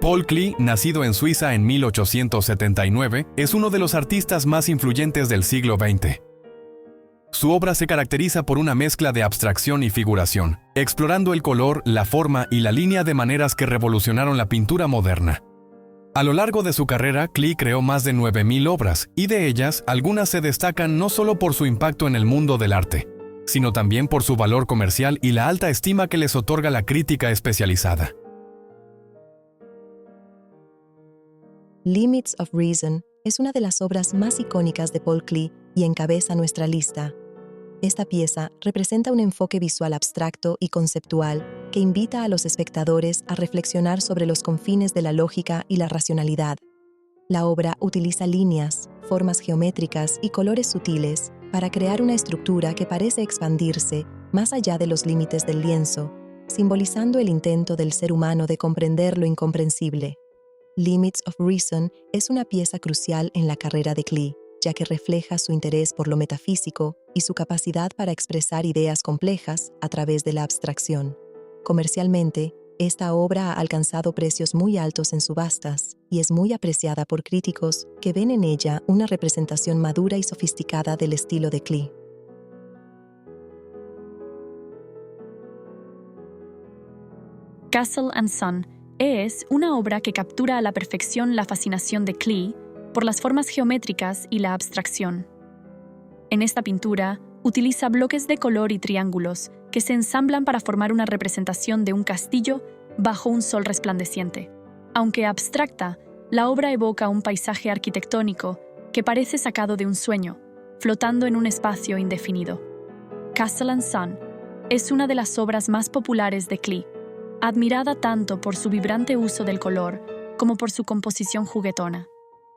Paul Klee, nacido en Suiza en 1879, es uno de los artistas más influyentes del siglo XX. Su obra se caracteriza por una mezcla de abstracción y figuración, explorando el color, la forma y la línea de maneras que revolucionaron la pintura moderna. A lo largo de su carrera, Klee creó más de 9.000 obras, y de ellas, algunas se destacan no solo por su impacto en el mundo del arte, sino también por su valor comercial y la alta estima que les otorga la crítica especializada. Limits of Reason es una de las obras más icónicas de Paul Klee y encabeza nuestra lista. Esta pieza representa un enfoque visual abstracto y conceptual que invita a los espectadores a reflexionar sobre los confines de la lógica y la racionalidad. La obra utiliza líneas, formas geométricas y colores sutiles para crear una estructura que parece expandirse más allá de los límites del lienzo, simbolizando el intento del ser humano de comprender lo incomprensible. Limits of Reason es una pieza crucial en la carrera de Klee, ya que refleja su interés por lo metafísico y su capacidad para expresar ideas complejas a través de la abstracción. Comercialmente, esta obra ha alcanzado precios muy altos en subastas y es muy apreciada por críticos que ven en ella una representación madura y sofisticada del estilo de Klee. Castle and Son es una obra que captura a la perfección la fascinación de Klee por las formas geométricas y la abstracción. En esta pintura, utiliza bloques de color y triángulos que se ensamblan para formar una representación de un castillo bajo un sol resplandeciente. Aunque abstracta, la obra evoca un paisaje arquitectónico que parece sacado de un sueño, flotando en un espacio indefinido. Castle and Son es una de las obras más populares de Klee, admirada tanto por su vibrante uso del color como por su composición juguetona.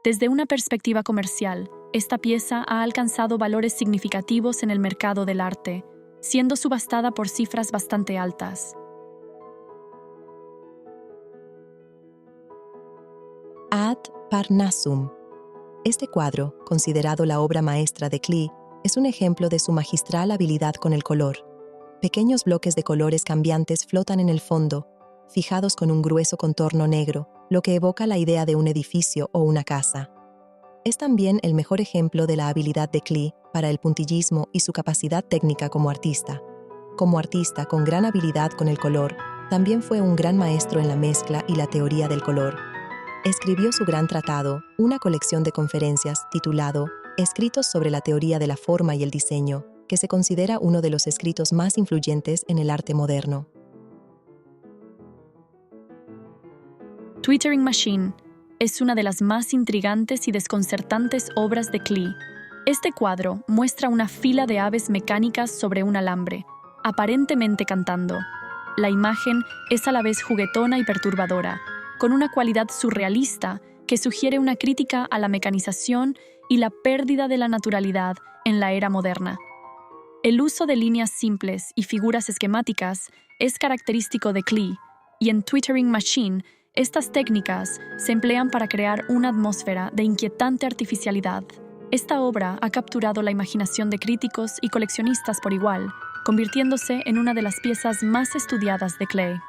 Desde una perspectiva comercial, esta pieza ha alcanzado valores significativos en el mercado del arte, siendo subastada por cifras bastante altas. Ad Parnassum. Este cuadro, considerado la obra maestra de Klee, es un ejemplo de su magistral habilidad con el color. Pequeños bloques de colores cambiantes flotan en el fondo, fijados con un grueso contorno negro, lo que evoca la idea de un edificio o una casa. Es también el mejor ejemplo de la habilidad de Klee para el puntillismo y su capacidad técnica como artista. Como artista con gran habilidad con el color, también fue un gran maestro en la mezcla y la teoría del color. Escribió su gran tratado, una colección de conferencias titulado Escritos sobre la teoría de la forma y el diseño, que se considera uno de los escritos más influyentes en el arte moderno. Twittering Machine es una de las más intrigantes y desconcertantes obras de Klee. Este cuadro muestra una fila de aves mecánicas sobre un alambre, aparentemente cantando. La imagen es a la vez juguetona y perturbadora, con una cualidad surrealista que sugiere una crítica a la mecanización y la pérdida de la naturalidad en la era moderna. El uso de líneas simples y figuras esquemáticas es característico de Klee, y en Twittering Machine, estas técnicas se emplean para crear una atmósfera de inquietante artificialidad. Esta obra ha capturado la imaginación de críticos y coleccionistas por igual, convirtiéndose en una de las piezas más estudiadas de Klee.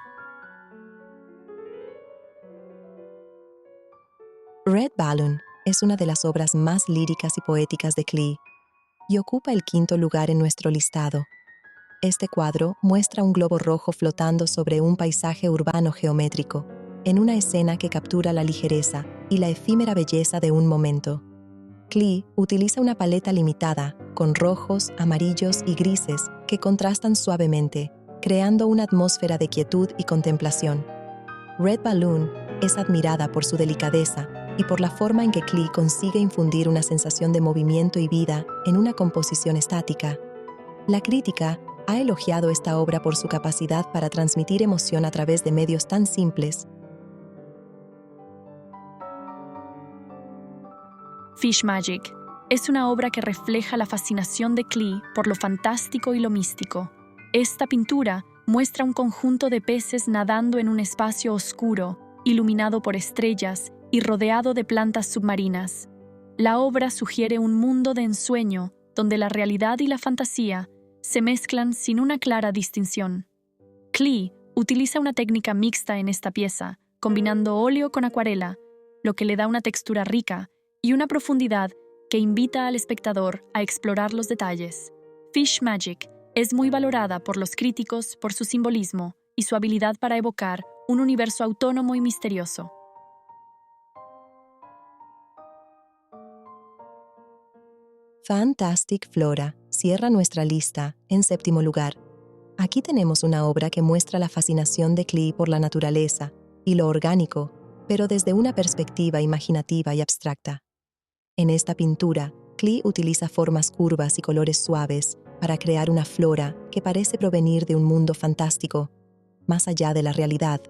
Red Balloon es una de las obras más líricas y poéticas de Klee y ocupa el quinto lugar en nuestro listado. Este cuadro muestra un globo rojo flotando sobre un paisaje urbano geométrico, en una escena que captura la ligereza y la efímera belleza de un momento. Klee utiliza una paleta limitada, con rojos, amarillos y grises que contrastan suavemente, creando una atmósfera de quietud y contemplación. Red Balloon es admirada por su delicadeza y por la forma en que Klee consigue infundir una sensación de movimiento y vida en una composición estática. La crítica ha elogiado esta obra por su capacidad para transmitir emoción a través de medios tan simples. Fish Magic es una obra que refleja la fascinación de Klee por lo fantástico y lo místico. Esta pintura muestra un conjunto de peces nadando en un espacio oscuro, iluminado por estrellas y rodeado de plantas submarinas. La obra sugiere un mundo de ensueño donde la realidad y la fantasía se mezclan sin una clara distinción. Klee utiliza una técnica mixta en esta pieza, combinando óleo con acuarela, lo que le da una textura rica y una profundidad que invita al espectador a explorar los detalles. Fish Magic es muy valorada por los críticos por su simbolismo y su habilidad para evocar un universo autónomo y misterioso. Fantastic Flora cierra nuestra lista en séptimo lugar. Aquí tenemos una obra que muestra la fascinación de Klee por la naturaleza y lo orgánico, pero desde una perspectiva imaginativa y abstracta. En esta pintura, Klee utiliza formas curvas y colores suaves para crear una flora que parece provenir de un mundo fantástico, más allá de la realidad.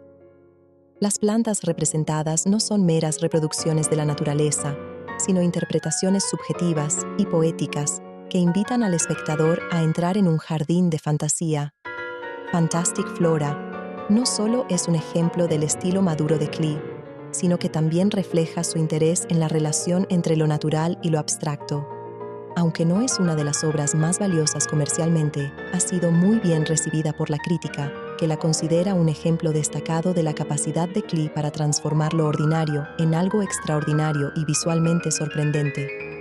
Las plantas representadas no son meras reproducciones de la naturaleza, sino interpretaciones subjetivas y poéticas que invitan al espectador a entrar en un jardín de fantasía. Fantastic Flora no solo es un ejemplo del estilo maduro de Klee, sino que también refleja su interés en la relación entre lo natural y lo abstracto. Aunque no es una de las obras más valiosas comercialmente, ha sido muy bien recibida por la crítica, que la considera un ejemplo destacado de la capacidad de Klee para transformar lo ordinario en algo extraordinario y visualmente sorprendente.